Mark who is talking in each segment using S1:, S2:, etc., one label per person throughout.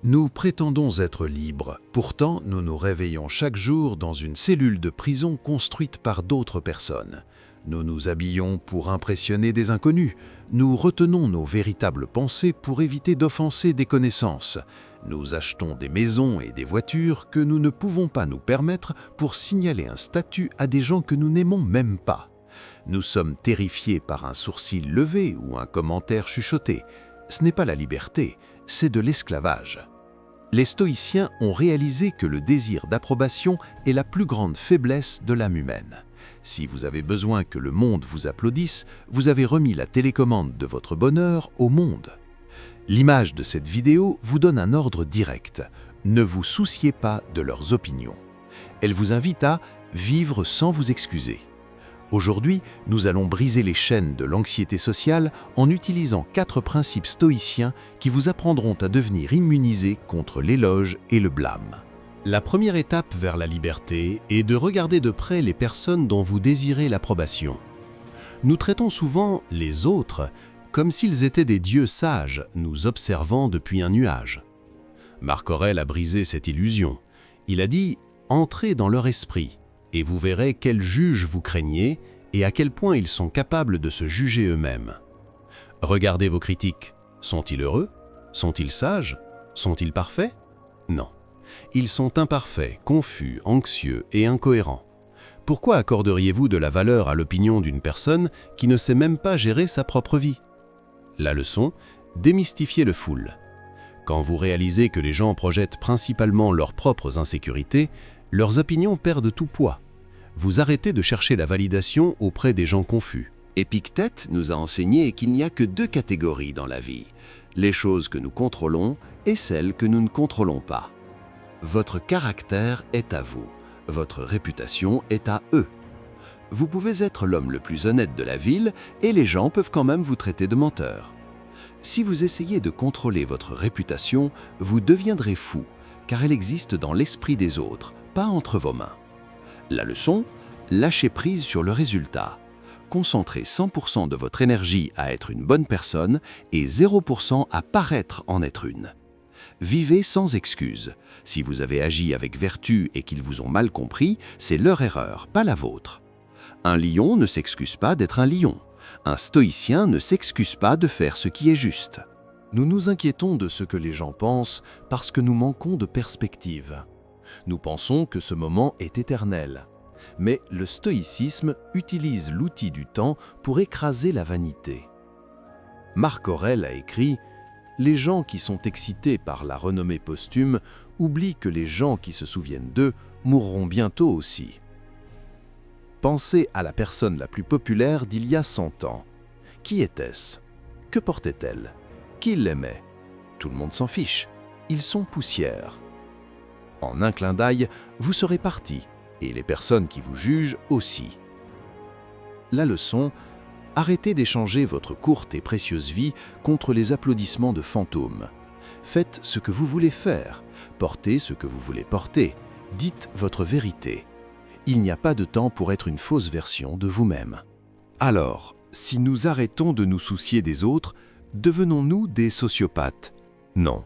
S1: Nous prétendons être libres, pourtant nous nous réveillons chaque jour dans une cellule de prison construite par d'autres personnes. Nous nous habillons pour impressionner des inconnus, nous retenons nos véritables pensées pour éviter d'offenser des connaissances. Nous achetons des maisons et des voitures que nous ne pouvons pas nous permettre pour signaler un statut à des gens que nous n'aimons même pas. Nous sommes terrifiés par un sourcil levé ou un commentaire chuchoté. Ce n'est pas la liberté, c'est de l'esclavage. Les stoïciens ont réalisé que le désir d'approbation est la plus grande faiblesse de l'âme humaine. Si vous avez besoin que le monde vous applaudisse, vous avez remis la télécommande de votre bonheur au monde. L'image de cette vidéo vous donne un ordre direct. Ne vous souciez pas de leurs opinions. Elle vous invite à vivre sans vous excuser. Aujourd'hui, nous allons briser les chaînes de l'anxiété sociale en utilisant 4 principes stoïciens qui vous apprendront à devenir immunisés contre l'éloge et le blâme.
S2: La première étape vers la liberté est de regarder de près les personnes dont vous désirez l'approbation. Nous traitons souvent les autres comme s'ils étaient des dieux sages nous observant depuis un nuage. Marc Aurèle a brisé cette illusion. Il a dit « Entrez dans leur esprit ». Et vous verrez quels juges vous craignez et à quel point ils sont capables de se juger eux-mêmes. Regardez vos critiques. Sont-ils heureux? Sont-ils sages? Sont-ils parfaits? Non. Ils sont imparfaits, confus, anxieux et incohérents. Pourquoi accorderiez-vous de la valeur à l'opinion d'une personne qui ne sait même pas gérer sa propre vie? La leçon, démystifiez le foule. Quand vous réalisez que les gens projettent principalement leurs propres insécurités, leurs opinions perdent tout poids. Vous arrêtez de chercher la validation auprès des gens confus.
S3: Épictète nous a enseigné qu'il n'y a que 2 catégories dans la vie, les choses que nous contrôlons et celles que nous ne contrôlons pas. Votre caractère est à vous, votre réputation est à eux. Vous pouvez être l'homme le plus honnête de la ville et les gens peuvent quand même vous traiter de menteur. Si vous essayez de contrôler votre réputation, vous deviendrez fou, car elle existe dans l'esprit des autres, pas entre vos mains. La leçon, lâchez prise sur le résultat. Concentrez 100% de votre énergie à être une bonne personne et 0% à paraître en être une. Vivez sans excuse. Si vous avez agi avec vertu et qu'ils vous ont mal compris, c'est leur erreur, pas la vôtre. Un lion ne s'excuse pas d'être un lion. Un stoïcien ne s'excuse pas de faire ce qui est juste.
S2: Nous nous inquiétons de ce que les gens pensent parce que nous manquons de perspective. Nous pensons que ce moment est éternel. Mais le stoïcisme utilise l'outil du temps pour écraser la vanité. Marc Aurèle a écrit « Les gens qui sont excités par la renommée posthume oublient que les gens qui se souviennent d'eux mourront bientôt aussi. » Pensez à la personne la plus populaire d'il y a 100 ans. Qui était-ce? Que portait-elle? Qui l'aimait? Tout le monde s'en fiche. Ils sont poussière. En un clin d'œil, vous serez parti, et les personnes qui vous jugent aussi. La leçon, arrêtez d'échanger votre courte et précieuse vie contre les applaudissements de fantômes. Faites ce que vous voulez faire, portez ce que vous voulez porter, dites votre vérité. Il n'y a pas de temps pour être une fausse version de vous-même. Alors, si nous arrêtons de nous soucier des autres, devenons-nous des sociopathes? Non.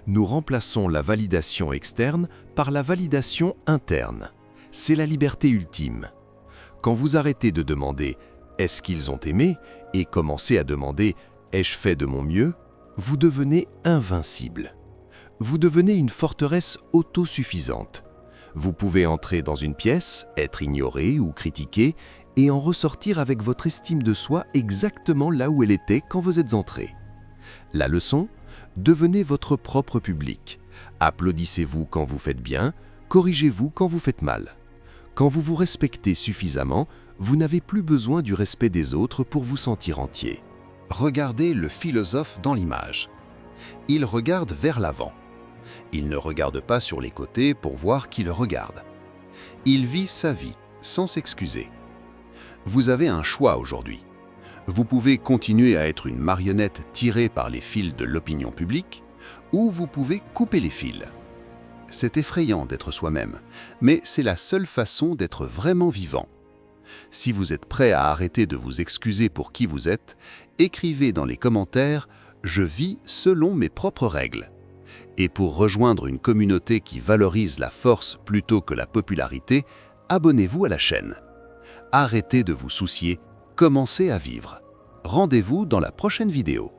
S2: Nous remplaçons la validation externe par la validation interne. C'est la liberté ultime. Quand vous arrêtez de demander « est-ce qu'ils ont aimé ?» et commencez à demander « ai-je fait de mon mieux ?» vous devenez invincible. Vous devenez une forteresse autosuffisante. Vous pouvez entrer dans une pièce, être ignoré ou critiqué et en ressortir avec votre estime de soi exactement là où elle était quand vous êtes entré. La leçon? Devenez votre propre public. Applaudissez-vous quand vous faites bien, corrigez-vous quand vous faites mal. Quand vous vous respectez suffisamment, vous n'avez plus besoin du respect des autres pour vous sentir entier.
S1: Regardez le philosophe dans l'image. Il regarde vers l'avant. Il ne regarde pas sur les côtés pour voir qui le regarde. Il vit sa vie, sans s'excuser. Vous avez un choix aujourd'hui. Vous pouvez continuer à être une marionnette tirée par les fils de l'opinion publique, ou vous pouvez couper les fils. C'est effrayant d'être soi-même, mais c'est la seule façon d'être vraiment vivant. Si vous êtes prêt à arrêter de vous excuser pour qui vous êtes, écrivez dans les commentaires « Je vis selon mes propres règles ».
S3: Et pour rejoindre une communauté qui valorise la force plutôt que la popularité, abonnez-vous à la chaîne. Arrêtez de vous soucier, commencez à vivre. Rendez-vous dans la prochaine vidéo.